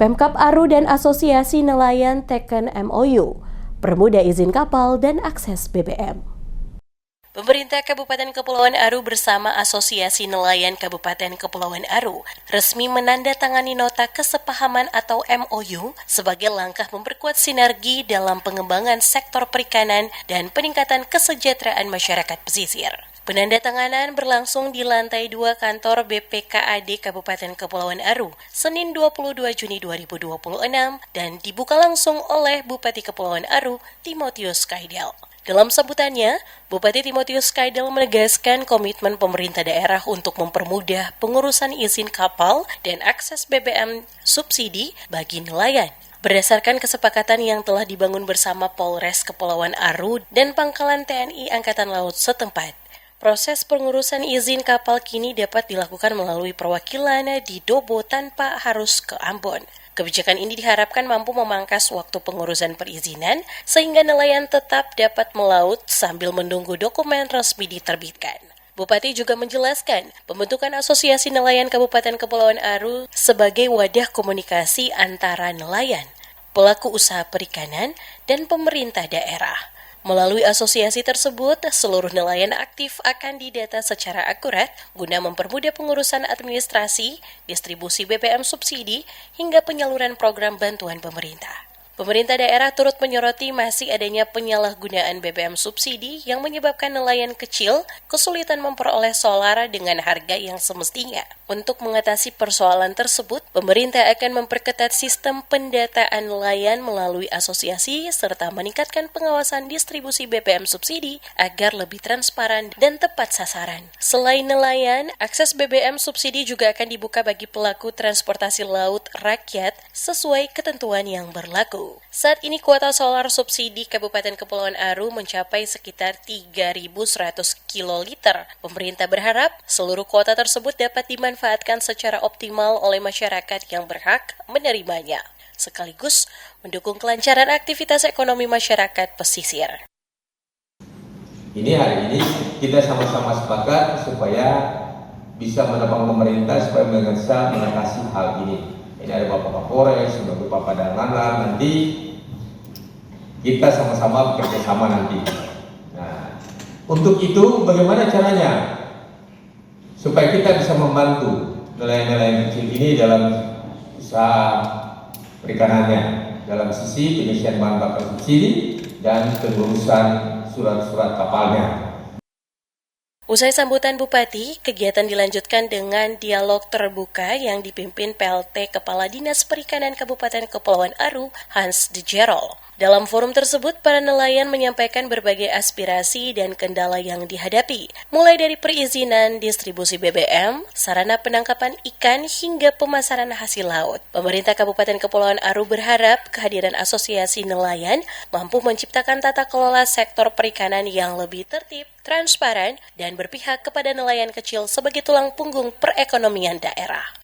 Pemkab Aru dan Asosiasi Nelayan teken MOU, permudah izin kapal dan akses BBM. Pemerintah Kabupaten Kepulauan Aru bersama Asosiasi Nelayan Kabupaten Kepulauan Aru resmi menandatangani nota kesepahaman atau MOU sebagai langkah memperkuat sinergi dalam pengembangan sektor perikanan dan peningkatan kesejahteraan masyarakat pesisir. Penandatanganan berlangsung di lantai 2 kantor BPKAD Kabupaten Kepulauan Aru, Senin 22 Juni 2026 dan dibuka langsung oleh Bupati Kepulauan Aru, Timotius Kaidel. Dalam sambutannya, Bupati Timotius Kaidel menegaskan komitmen pemerintah daerah untuk mempermudah pengurusan izin kapal dan akses BBM subsidi bagi nelayan. Berdasarkan kesepakatan yang telah dibangun bersama Polres Kepulauan Aru dan Pangkalan TNI Angkatan Laut setempat, proses pengurusan izin kapal kini dapat dilakukan melalui perwakilan di Dobo tanpa harus ke Ambon. Kebijakan ini diharapkan mampu memangkas waktu pengurusan perizinan sehingga nelayan tetap dapat melaut sambil menunggu dokumen resmi diterbitkan. Bupati juga menjelaskan pembentukan Asosiasi Nelayan Kabupaten Kepulauan Aru sebagai wadah komunikasi antara nelayan, pelaku usaha perikanan, dan pemerintah daerah. Melalui asosiasi tersebut, seluruh nelayan aktif akan didata secara akurat guna mempermudah pengurusan administrasi, distribusi BBM subsidi, hingga penyaluran program bantuan pemerintah. Pemerintah daerah turut menyoroti masih adanya penyalahgunaan BBM subsidi yang menyebabkan nelayan kecil kesulitan memperoleh solar dengan harga yang semestinya. Untuk mengatasi persoalan tersebut, pemerintah akan memperketat sistem pendataan nelayan melalui asosiasi serta meningkatkan pengawasan distribusi BBM subsidi agar lebih transparan dan tepat sasaran. Selain nelayan, akses BBM subsidi juga akan dibuka bagi pelaku transportasi laut rakyat sesuai ketentuan yang berlaku. Saat ini kuota solar subsidi Kabupaten Kepulauan Aru mencapai sekitar 3.100 kiloliter. Pemerintah berharap seluruh kuota tersebut dapat dimanfaatkan secara optimal oleh masyarakat yang berhak menerimanya, sekaligus mendukung kelancaran aktivitas ekonomi masyarakat pesisir. Ini hari ini kita sama-sama sepakat supaya bisa mendukung pemerintah supaya bisa mengatasi hal ini. Ini ada Bapak Kapolres, ada Bapak Danlanal, nanti kita sama-sama bekerja sama nanti. Nah, untuk itu bagaimana caranya supaya kita bisa membantu nelayan-nelayan kecil ini dalam usaha perikanannya, dalam sisi pengisian bahan bakar subsidi dan pengurusan surat-surat kapalnya. Usai sambutan Bupati, kegiatan dilanjutkan dengan dialog terbuka yang dipimpin PLT Kepala Dinas Perikanan Kabupaten Kepulauan Aru, Hans de Gerol. Dalam forum tersebut, para nelayan menyampaikan berbagai aspirasi dan kendala yang dihadapi, mulai dari perizinan, distribusi BBM, sarana penangkapan ikan, hingga pemasaran hasil laut. Pemerintah Kabupaten Kepulauan Aru berharap kehadiran asosiasi nelayan mampu menciptakan tata kelola sektor perikanan yang lebih tertib, transparan, dan berpihak kepada nelayan kecil sebagai tulang punggung perekonomian daerah.